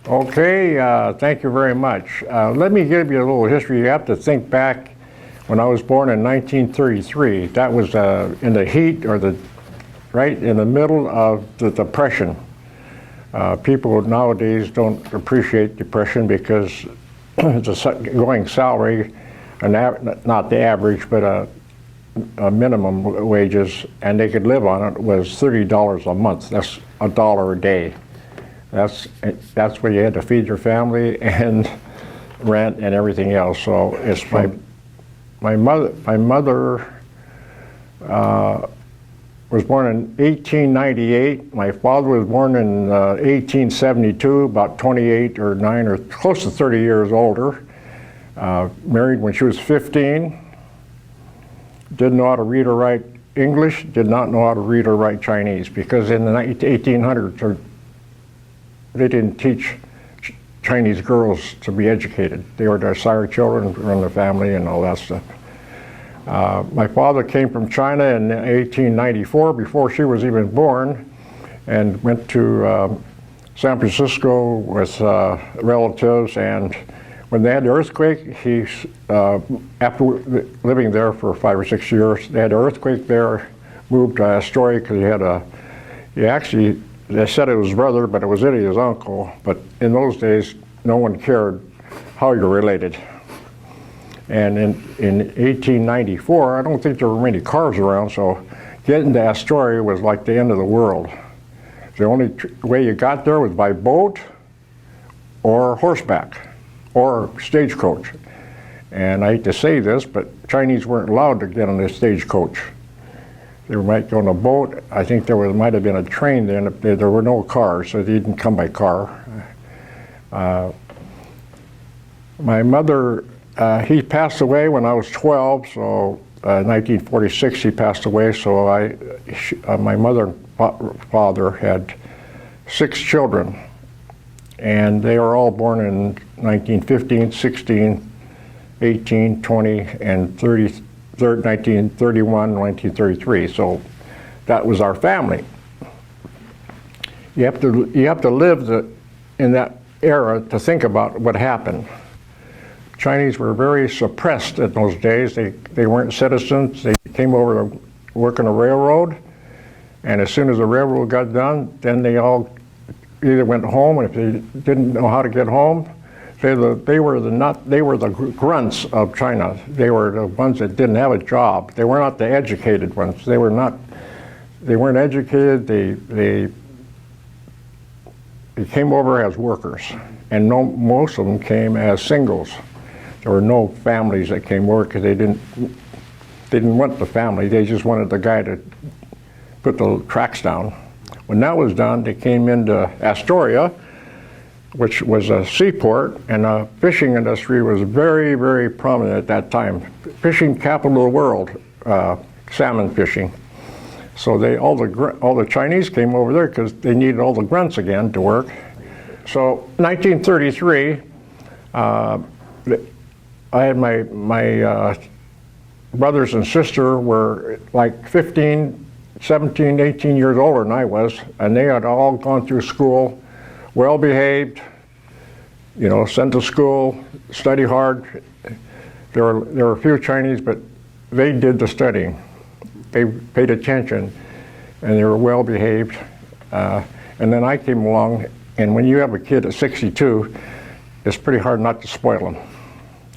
Okay, thank you very much. Let me give you a little history. You have to think back when I was born in 1933. That was in the heat, or right in the middle of the Depression. People nowadays don't appreciate Depression because the going salary, not the average, but a minimum wages, and they could live on it, was $30 a month. That's $1 a day. That's what you had to feed your family and rent and everything else. So it's my mother was born in 1898. My father was born in 1872, about 28 or 9 or close to 30 years older. Married when she was 15. Didn't know how to read or write English, did not know how to read or write Chinese, because in the 1800s they didn't teach Chinese girls to be educated. They were to sire children, run the family and all that stuff. My father came from China in 1894, before she was even born, and went to San Francisco with relatives, and when they had the earthquake, after living there for 5 or 6 years, they had an earthquake there, moved to Astoria because they said it was his brother, but it was really his uncle. But in those days, no one cared how you're related. And in 1894, I don't think there were many cars around, so getting to Astoria was like the end of the world. The only way you got there was by boat or horseback or stagecoach. And I hate to say this, but Chinese weren't allowed to get on the stagecoach. They might go on a boat. I think might have been a train then. There were no cars, so they didn't come by car. My mother, he passed away when I was 12, so 1946 he passed away, so my mother and father had 6 children, and they were all born in 1915, 16, 18, 20, and 1931, 1933. So that was our family. You have to live in that era to think about what happened. Chinese were very suppressed in those days. They weren't citizens. They came over to work on a railroad, and as soon as the railroad got done, then they all either went home, and if they didn't know how to get home, they were the grunts of China. They were the ones that didn't have a job. They were not the educated ones. They weren't educated. They came over as workers, and most of them came as singles. There were no families that came over because they didn't want the family. They just wanted the guy to put the tracks down. When that was done, they came into Astoria, which was a seaport, and the fishing industry was very, very prominent at that time. Fishing capital of the world, salmon fishing. So all the Chinese came over there because they needed all the grunts again to work. So 1933, I had my brothers and sister were like 15, 17, 18 years older than I was, and they had all gone through school, well behaved, sent to school, study hard. There were a few Chinese, but they did the studying. They paid attention, and they were well behaved. And then I came along, and when you have a kid at 62, it's pretty hard not to spoil them.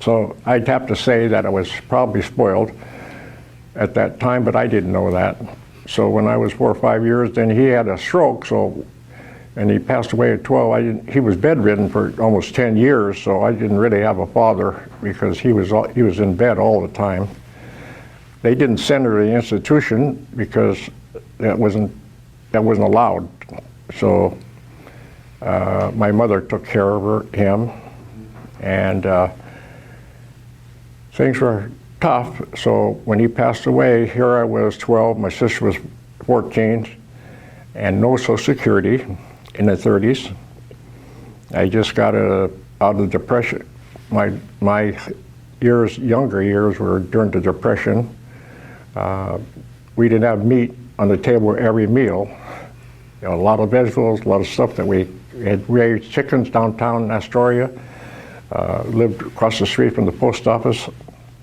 So I'd have to say that I was probably spoiled at that time, but I didn't know that. So when I was 4 or 5 years, then he had a stroke, and he passed away at 12. He was bedridden for almost 10 years, so I didn't really have a father because he was in bed all the time. They didn't send her to the institution because that wasn't allowed. So my mother took care of him, and things were tough. So when he passed away, here I was 12, my sister was 14, and no Social Security in the 30s. I just got out of the Depression. My younger years were during the Depression. We didn't have meat on the table every meal. A lot of vegetables, a lot of stuff that we had raised chickens downtown in Astoria, lived across the street from the post office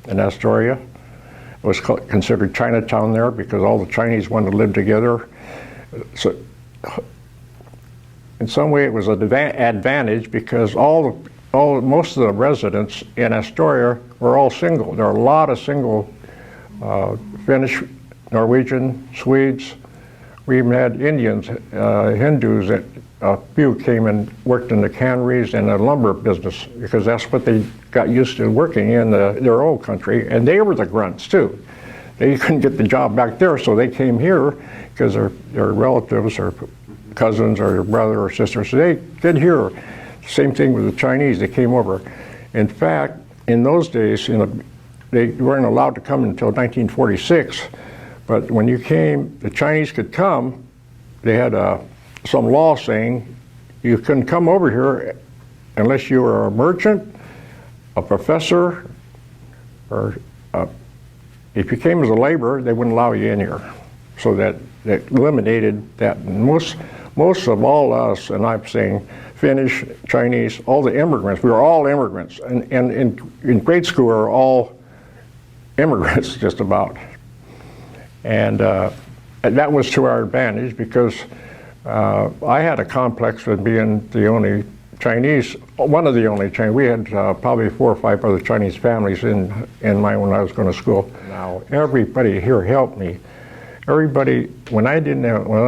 in Astoria. It was considered Chinatown there because all the Chinese wanted to live together. So, in some way, it was an advantage because most of the residents in Astoria were all single. There are a lot of single Finnish, Norwegian, Swedes. We even had Indians, Hindus that a few came and worked in the canneries and the lumber business because that's what they got used to working in their old country, and they were the grunts too. They couldn't get the job back there, so they came here because their relatives or cousins or their brother or sister, so they did here. Same thing with the Chinese, they came over. In fact, in those days, they weren't allowed to come until 1946, but when you came, the Chinese could come. They had some law saying you couldn't come over here unless you were a merchant, a professor, or if you came as a laborer, they wouldn't allow you in here. So that eliminated that. And most of all us, and I'm saying Finnish, Chinese, all the immigrants, we were all immigrants. And in grade school, we were all immigrants just about. And that was to our advantage because I had a complex of being the only Chinese, one of the only Chinese. We had probably 4 or 5 other Chinese families when I was going to school. Now everybody here helped me. Everybody, when I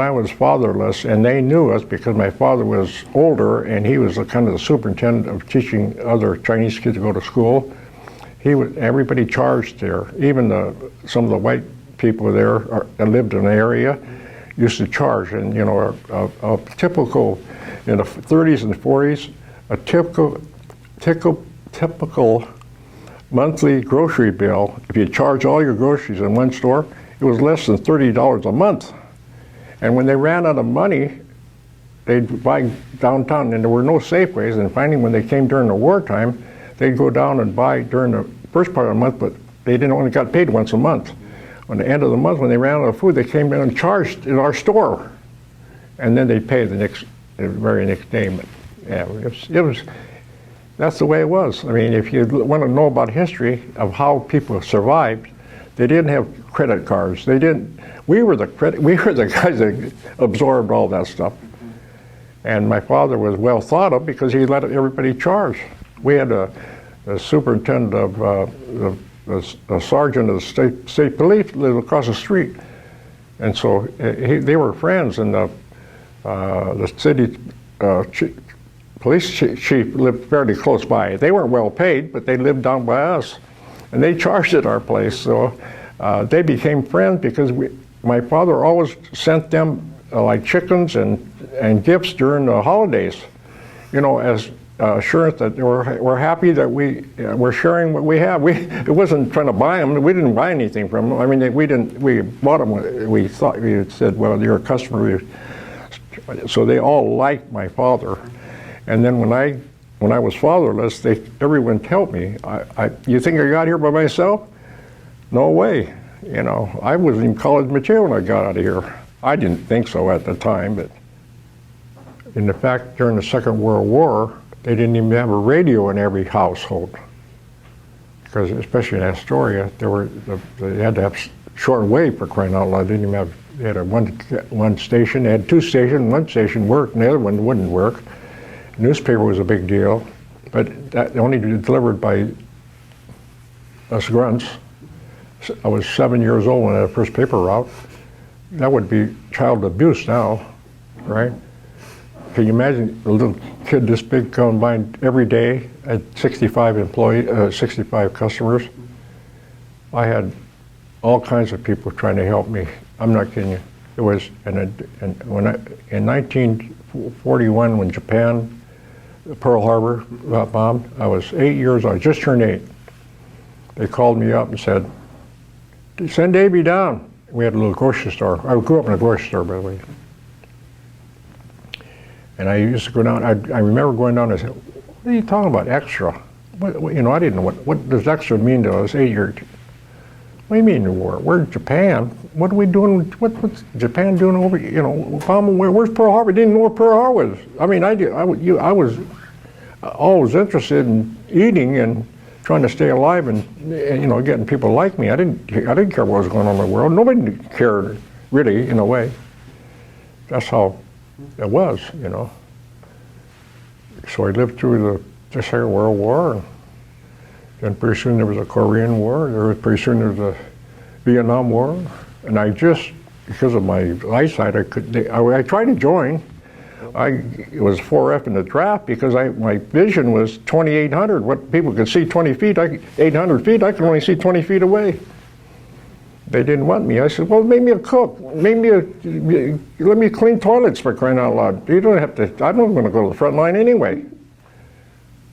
was fatherless, and they knew us because my father was older and he was kind of the superintendent of teaching other Chinese kids to go to school. Everybody charged there. Even some of the white people there that lived in the area used to charge. And a typical, in the 30s and 40s, a typical monthly grocery bill, if you charge all your groceries in one store, it was less than $30 a month. And when they ran out of money, they'd buy downtown, and there were no Safeways. And finally, when they came during the wartime, they'd go down and buy during the first part of the month, but they only got paid once a month. On the end of the month, when they ran out of food, they came in and charged in our store. And then they'd pay the very next day. But yeah, that's the way it was. I mean, if you want to know about history of how people survived, they didn't have credit cards. They didn't. We were the guys that absorbed all that stuff. And my father was well thought of because he let everybody charge. We had a superintendent of a sergeant of the state police lived across the street, and so they were friends. And the city police chief lived fairly close by. They weren't well paid, but they lived down by us. And they charged at our place, so they became friends because my father always sent them like chickens and gifts during the holidays, as assurance that we're happy that we're sharing what we have. It wasn't trying to buy them. We didn't buy anything from them. I mean, we bought them. We thought, we said, well, you're a customer. So they all liked my father. And then when I was fatherless, everyone helped me. You think I got here by myself? No way. I wasn't even college material when I got out of here. I didn't think so at the time, but in fact, during the Second World War, they didn't even have a radio in every household. Because especially in Astoria, they had to have shortwave for crying out loud. They had one station. They had 2 stations. One station worked, and the other one wouldn't work. Newspaper was a big deal, but that only delivered by us grunts. I was 7 years old when I had the first paper route. That would be child abuse now, right? Can you imagine a little kid this big coming by every day at 65 65 customers? I had all kinds of people trying to help me. I'm not kidding you. It was, in 1941, when Japan, Pearl Harbor got bombed, I was 8 years old. I just turned 8. They called me up and said, "Send Davey down." We had a little grocery store. I grew up in a grocery store, by the way. And I used to go down. I remember going down and saying, "What are you talking about, extra?" I didn't know what does extra mean to us 8 years. What do you mean the war? We're in Japan. What are we doing? What's Japan doing over? You know, where's Pearl Harbor? Didn't know where Pearl Harbor was. I mean, I was always interested in eating and trying to stay alive and you know, getting people like me. I didn't care what was going on in the world. Nobody cared, really, in a way. That's how it was, you know. So I lived through the Second World War, and then pretty soon there was a Korean War. Pretty soon there was a Vietnam War, and I just, because of my eyesight, I tried to join. It was 4F in the draft because my vision was 2,800. What people could see 20 feet, 800 feet, I could only see 20 feet away. They didn't want me. I said, well, make me a cook. Let me clean toilets, for crying out loud. You don't have to, I'm not going to go to the front line anyway.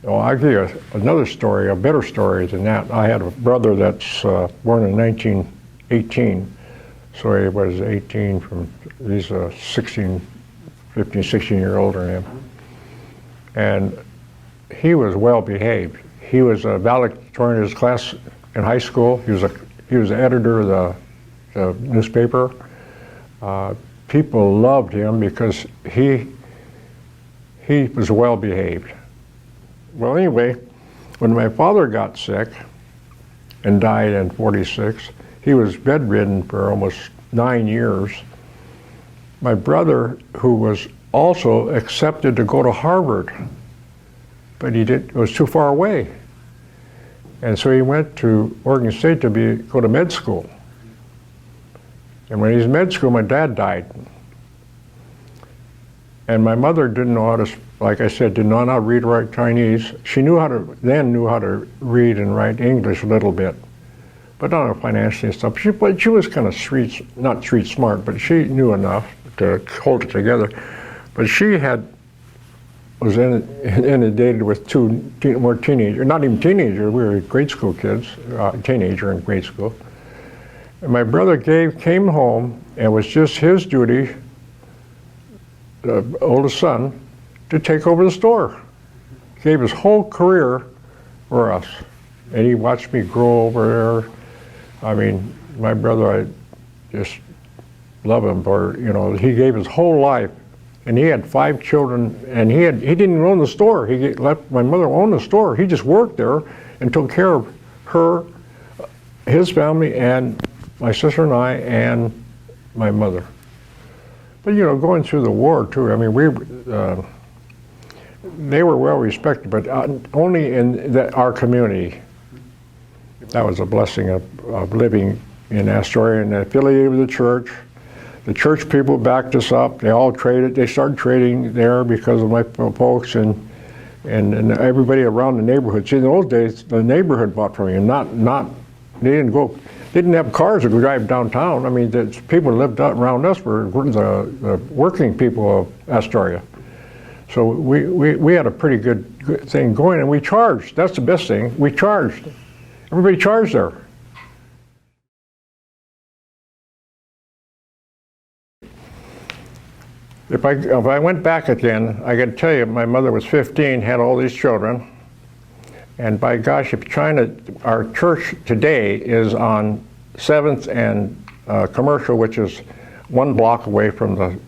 Well, I'll give you another story, a better story than that. I had a brother that's born in 1918. So he was 18 he's 16, 15, 16 years older than him. And he was well behaved. He was a valedictorian of his class in high school. He was the editor of the newspaper. People loved him because he was well behaved. Well, anyway, when my father got sick and died in '46, he was bedridden for almost 9 years. My brother, who was also accepted to go to Harvard, but it was too far away. And so he went to Oregon State to go to med school. And when he was in med school, my dad died. And my mother didn't know how to, like I said, didn't know how to read or write Chinese. She knew how to read and write English a little bit, but not financially and stuff. But she was kind of not street smart, but she knew enough to hold it together. But she was inundated with two more teenagers, not even teenagers, we were grade school kids, teenager in grade school. And my brother came home, and it was just his duty, the oldest son, to take over the store. He gave his whole career for us. And he watched me grow over there. I mean, my brother, I just love him for, you know, he gave his whole life. And he had 5 children, and he didn't own the store. He let my mother own the store. He just worked there and took care of her, his family, and my sister and I, and my mother. But you know, going through the war too, I mean, they were well respected, but only in our community. That was a blessing of living in Astoria and affiliated with the church. The church people backed us up. They all traded. They started trading there because of my folks and everybody around the neighborhood. See, in those days, the neighborhood bought from me. They didn't have cars to drive downtown. I mean, the people who lived around us were the working people of Astoria. So we had a pretty good thing going, and we charged. That's the best thing. We charged. Everybody charged there. If I went back again, I could tell you my mother was 15, had all these children, and by gosh, if our church today is on 7th and Commercial, which is 1 block away from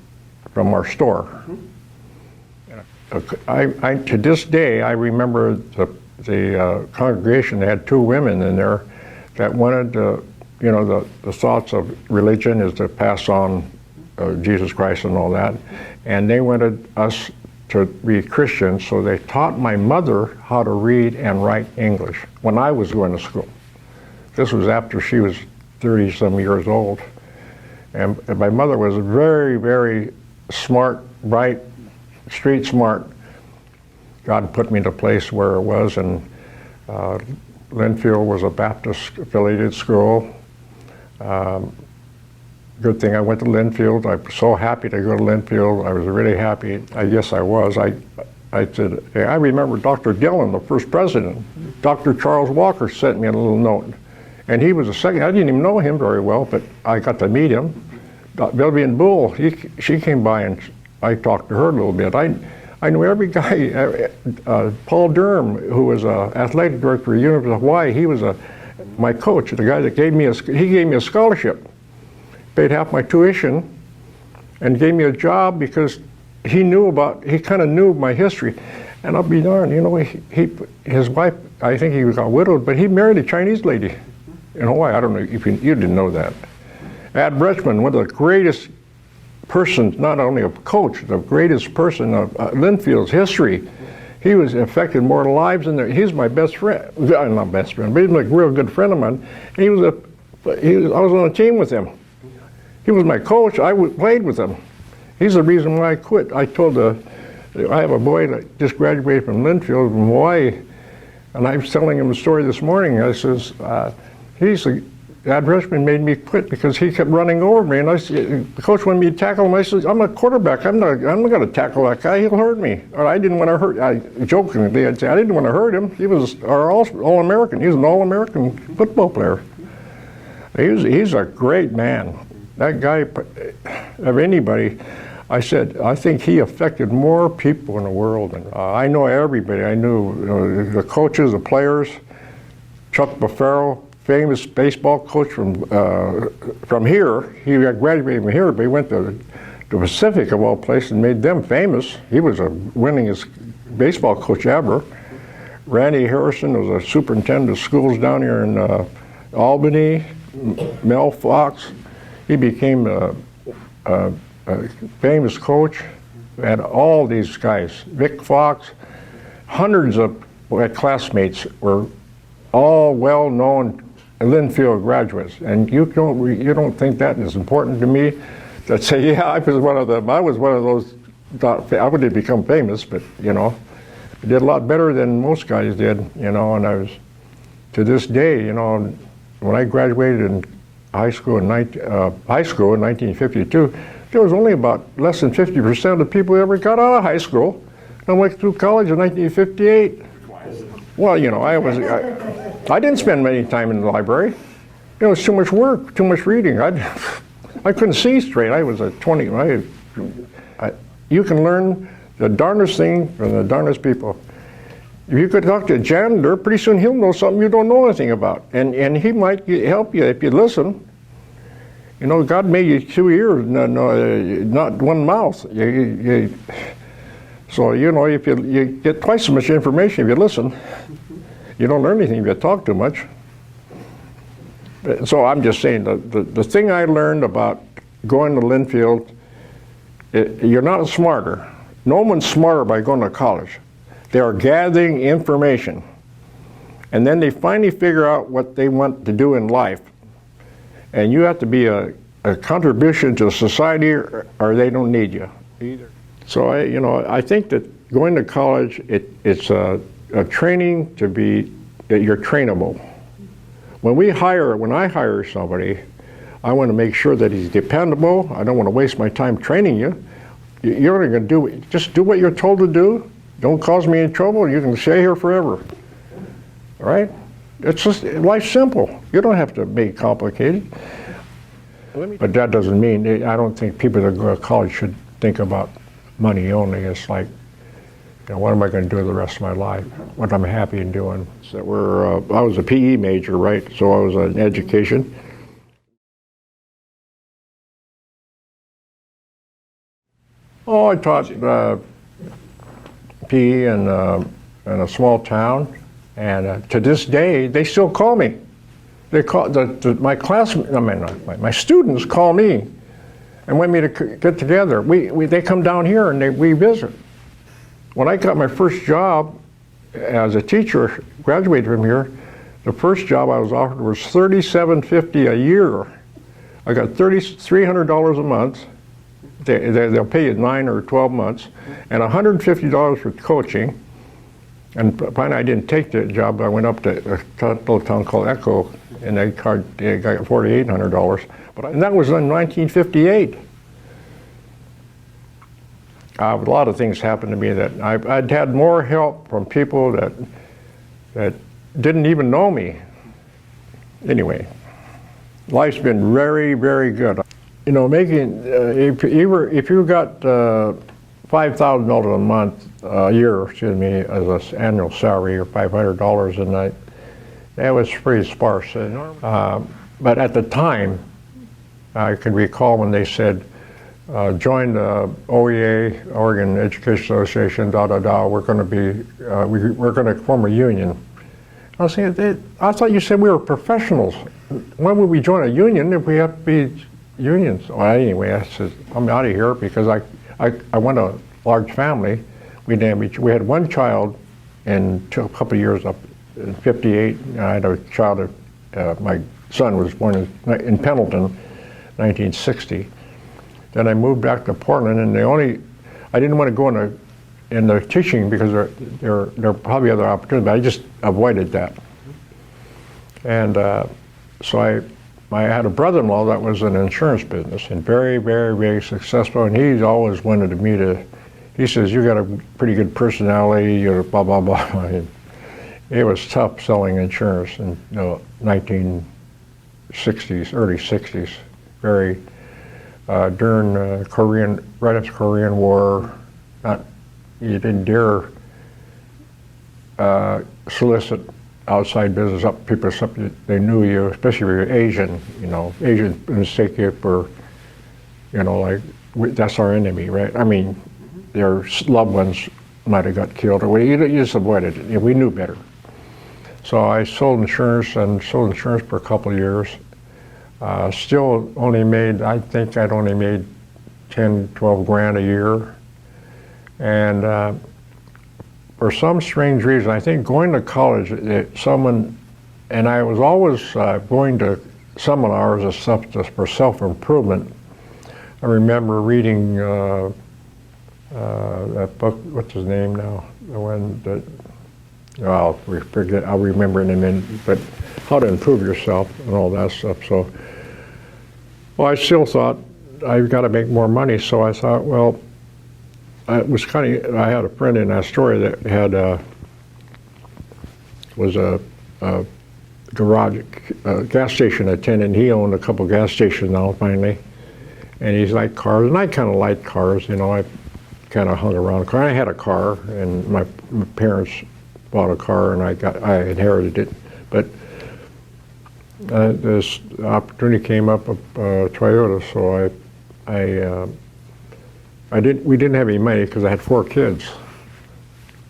our store. To this day, I remember the congregation had 2 women in there that wanted to, you know, the thoughts of religion is to pass on Jesus Christ and all that, and they wanted us to be Christians, so they taught my mother how to read and write English when I was going to school. This was after she was 30-some years old, and my mother was very, very smart, bright, street smart. God put me in a place where it was, and Linfield was a Baptist affiliated school. Good thing I went to Linfield. I was so happy to go to Linfield. I was really happy. I guess I was. I said, I remember Dr. Dillon, the first president. Dr. Charles Walker sent me a little note. And he was the second. I didn't even know him very well, but I got to meet him. Vivian Bull, she came by and I talked to her a little bit. I knew every guy. Paul Durham, who was an athletic director at the University of Hawaii, he was My coach, the guy that gave me he gave me a scholarship, paid half my tuition, and gave me a job because he kind of knew my history. And I'll be darned, you know, his wife, I think he got widowed, but he married a Chinese lady in Hawaii. I don't know if you didn't know that. Ad Bretschman, one of the greatest persons, not only a coach, the greatest person of Linfield's history. He was affected more lives than he's my best friend, not best friend, but he's a real good friend of mine. And I was on a team with him. He was my coach. I played with him. He's the reason why I quit. I have a boy that just graduated from Linfield from Hawaii, and I was telling him a story this morning. I says, Ad Bretschman made me quit because he kept running over me, and the coach wanted me to tackle him. I said, I'm a quarterback. I'm not going to tackle that guy. He'll hurt me. Or I didn't want to hurt. Jokingly, I'd say I didn't want to hurt him. He was our All-American. He was an All-American football player. He's a great man. That guy, of anybody, I said, I think he affected more people in the world. And I know everybody. I knew the coaches, the players, Chuck Buffaro, famous baseball coach from here. He graduated from here, but he went to the Pacific of all places and made them famous. He was the winningest baseball coach ever. Randy Harrison was a superintendent of schools down here in Albany. Mel Fox, he became a famous coach. Had all these guys, Vic Fox, hundreds of my classmates were all well-known Linfield graduates, and you don't think that is important to me? That say, yeah, I was one of them. I was one of those. I wouldn't become famous, but you know, I did a lot better than most guys did. You know, and I was, to this day, you know, when I graduated in high school in 1952, there was only about less than 50% of the people who ever got out of high school. I went through college in 1958. Well, you know, I didn't spend many time in the library. It was too much work, too much reading. I couldn't see straight. I was a 20. You can learn the darndest thing from the darndest people. If you could talk to a janitor, pretty soon he'll know something you don't know anything about, and he might help you if you listen. You know, God made you 2 ears, not one mouth. So you know, if you get twice as much information if you listen. You don't learn anything if you talk too much. So I'm just saying, the thing I learned about going to Linfield, you're not smarter. No one's smarter by going to college. They are gathering information. And then they finally figure out what they want to do in life. And you have to be a contribution to society, or they don't need you either. So I think that going to college, it's a training to be that you're trainable. When I hire somebody, I want to make sure that he's dependable. I don't want to waste my time training you. You're only going to just do what you're told to do. Don't cause me any trouble. You can stay here forever. All right? It's just, life's simple. You don't have to make it complicated. But that doesn't mean, I don't think people that go to college should think about money only. It's like, you know, what am I going to do the rest of my life? What I'm happy in doing. So I was a PE major, right? So I was in education. Oh, I taught PE in a small town, and to this day, they still call me. They call my students call me and want me to get together. They come down here and we visit. When I got my first job as a teacher, graduated from here, the first job I was offered was $37.50 a year. I got $300 a month. They'll pay you 9 or 12 months, and $150 for coaching. And finally, I didn't take the job. I went up to a little town called Echo, and I got $4,800. And that was in 1958. A lot of things happened to me that I'd had more help from people that didn't even know me. Anyway, life's been very, very good. You know, making if you got $5,000 a month, a year, excuse me, as an annual salary, or $500 a night, That was pretty sparse. But at the time, I can recall when they said, join the OEA, Oregon Education Association, we're going to be, we're going to form a union. I was saying, I thought you said we were professionals. Why would we join a union if we have to be unions? Well, anyway, I said, I'm out of here because I went a large family. We had one child and a couple of years up in 58. I had a child, my son was born in Pendleton, 1960. Then I moved back to Portland, and I didn't want to go in the teaching because there are probably other opportunities, but I just avoided that. And so I had a brother-in-law that was in the insurance business and very, very, very successful, and he's always wanted me to, he says, you got a pretty good personality, you're blah, blah, blah. And it was tough selling insurance in the 1960s, early 60s, very, during right after the Korean War, you didn't dare solicit outside business up people, something they knew you, especially if you're Asian, Asians mistake you for, like, that's our enemy, right? I mean, their loved ones might have got killed, or you just avoided it. We knew better. So I sold insurance for a couple of years. Still only made, I think I'd only made 10, 12 grand a year. And for some strange reason, I think going to college, and I was always going to seminars and stuff just for self-improvement. I remember reading that book, what's his name now? The one that, I'll remember in a minute, but How to Improve Yourself and all that stuff. So, well, I still thought I've got to make more money, so I thought, well, I had a friend in Astoria that had was a garage, gas station attendant. He owned a couple gas stations now, finally, and he's liked cars, and I kind of liked cars. I kind of hung around a car. I had a car, and my parents bought a car, and I inherited it. But this opportunity came up of Toyota, so we didn't have any money because I had 4 kids.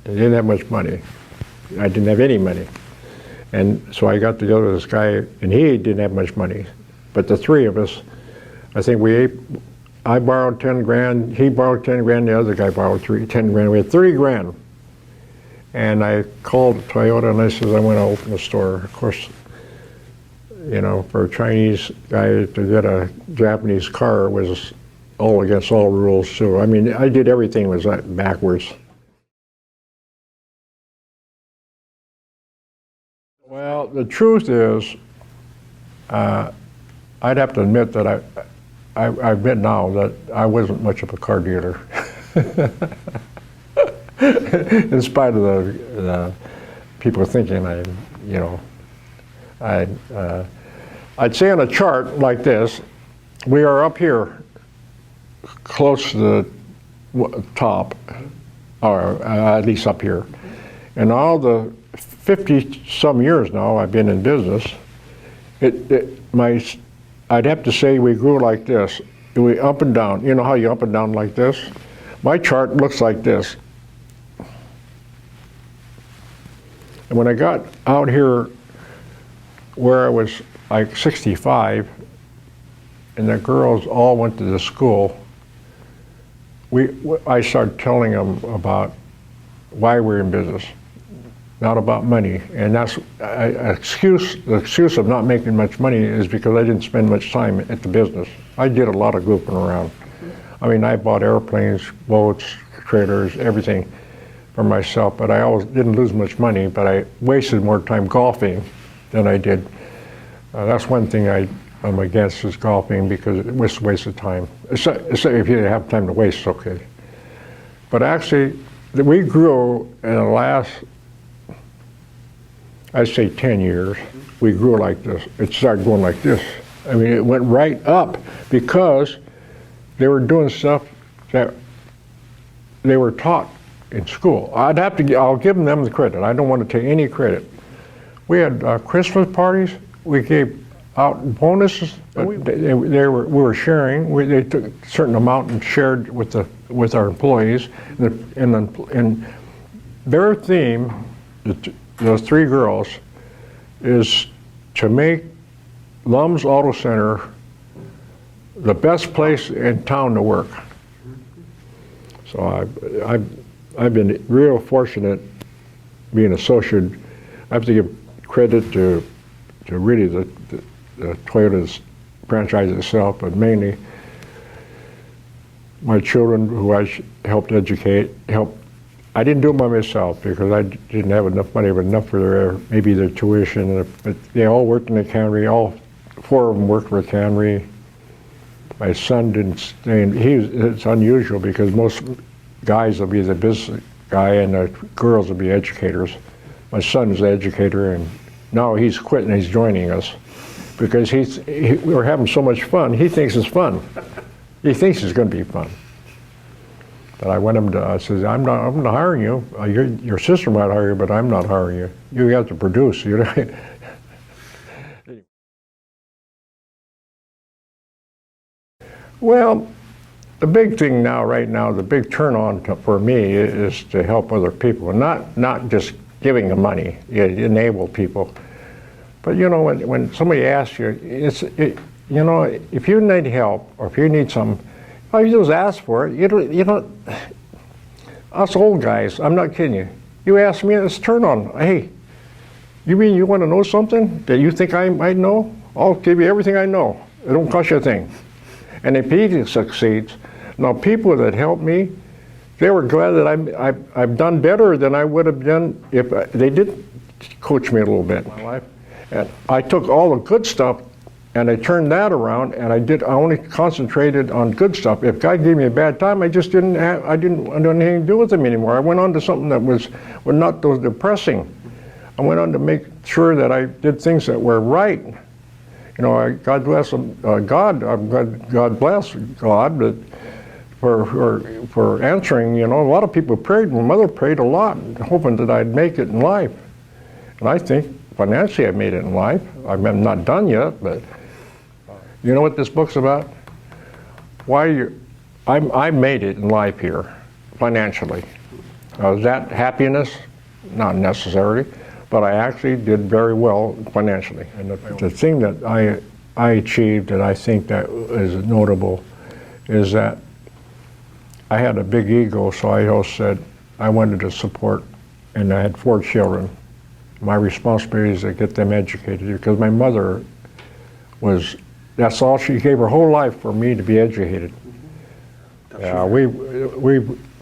I didn't have much money. I didn't have any money. And so I got together with this guy, and he didn't have much money. But the 3 of us, I think I borrowed 10 grand, he borrowed 10 grand, the other guy borrowed 10 grand. We had 30 grand. And I called Toyota and I said, I want to open a store. Of course, for a Chinese guy to get a Japanese car was all against all rules too. I mean, I did everything was backwards. Well, the truth is, I'd have to admit that I admit now that I wasn't much of a car dealer. In spite of the people thinking I'd say on a chart like this, we are up here close to the top, or at least up here. And all the 50-some years now I've been in business, I'd have to say we grew like this. We up and down. You know how you up and down like this? My chart looks like this. And when I got out here where I was like 65, and the girls all went to the school, I started telling them about why we're in business, not about money. And that's the excuse of not making much money is because I didn't spend much time at the business. I did a lot of goofing around. I mean, I bought airplanes, boats, trailers, everything for myself, but I always didn't lose much money, but I wasted more time golfing than I did. That's one thing I'm against is golfing because it was a waste of time. If you have time to waste, okay. But actually, we grew in the last, I'd say 10 years, we grew like this. It started going like this. I mean, it went right up because they were doing stuff that they were taught in school. I'll give them the credit. I don't want to take any credit. We had Christmas parties. We gave out bonuses, but we were sharing. They took a certain amount and shared with our employees. And their theme, those three girls, is to make Lum's Auto Center the best place in town to work. So I've been real fortunate being associated. I have to give credit to really the Toyota's franchise itself, but mainly my children who I helped educate. I didn't do it by myself because I didn't have enough money, but enough for maybe their tuition. But they all worked in the cannery. All four of them worked for the cannery. My son didn't stay in. It's unusual because most guys will be the business guy and the girls will be educators. My son is the educator, and now he's quit and he's joining us because we're having so much fun. He thinks it's fun. He thinks it's going to be fun. But I went him to. I says, I'm not hiring you. Your sister might hire you, but I'm not hiring you. You have to produce. You know. Well, the big thing now, right now, the big turn on for me is to help other people, not just giving them money. You enable people, but you know when somebody asks you, you know, if you need help or if you need something, all you just ask for it. You don't. Us old guys, I'm not kidding you. You ask me, it's turn on. Hey, you mean you want to know something that you think I might know? I'll give you everything I know. It don't cost you a thing. And if he succeeds, now people that help me, they were glad that I've done better than I would have done if they did coach me a little bit in my life. And I took all the good stuff and I turned that around, and I only concentrated on good stuff. If God gave me a bad time, I just didn't have anything to do with him anymore. I went on to something that was not those depressing. I went on to make sure that I did things that were right. You know, God bless God. God bless God for answering. You know, a lot of people prayed. My mother prayed a lot, hoping that I'd make it in life. And I think financially I made it in life. I'm not done yet, but you know what this book's about? I made it in life here, financially. Is that happiness? Not necessarily. But I actually did very well financially. And the thing that I achieved that I think that is notable is that I had a big ego, so I also said I wanted to support, and I had 4 children. My responsibility is to get them educated because my mother that's all she gave her whole life for me to be educated. Yeah,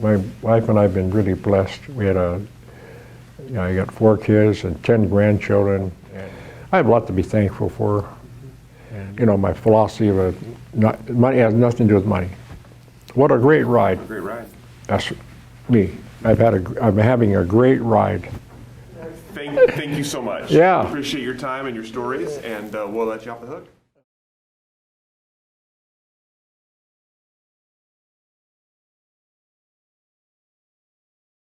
my wife and I have been really blessed. We had I got 4 kids and 10 grandchildren. I have a lot to be thankful for. And, you know, my philosophy of money has nothing to do with money. What a great ride. A great ride. That's me. I'm having a great ride. Thank you so much. Yeah. Appreciate your time and your stories, and we'll let you off the hook.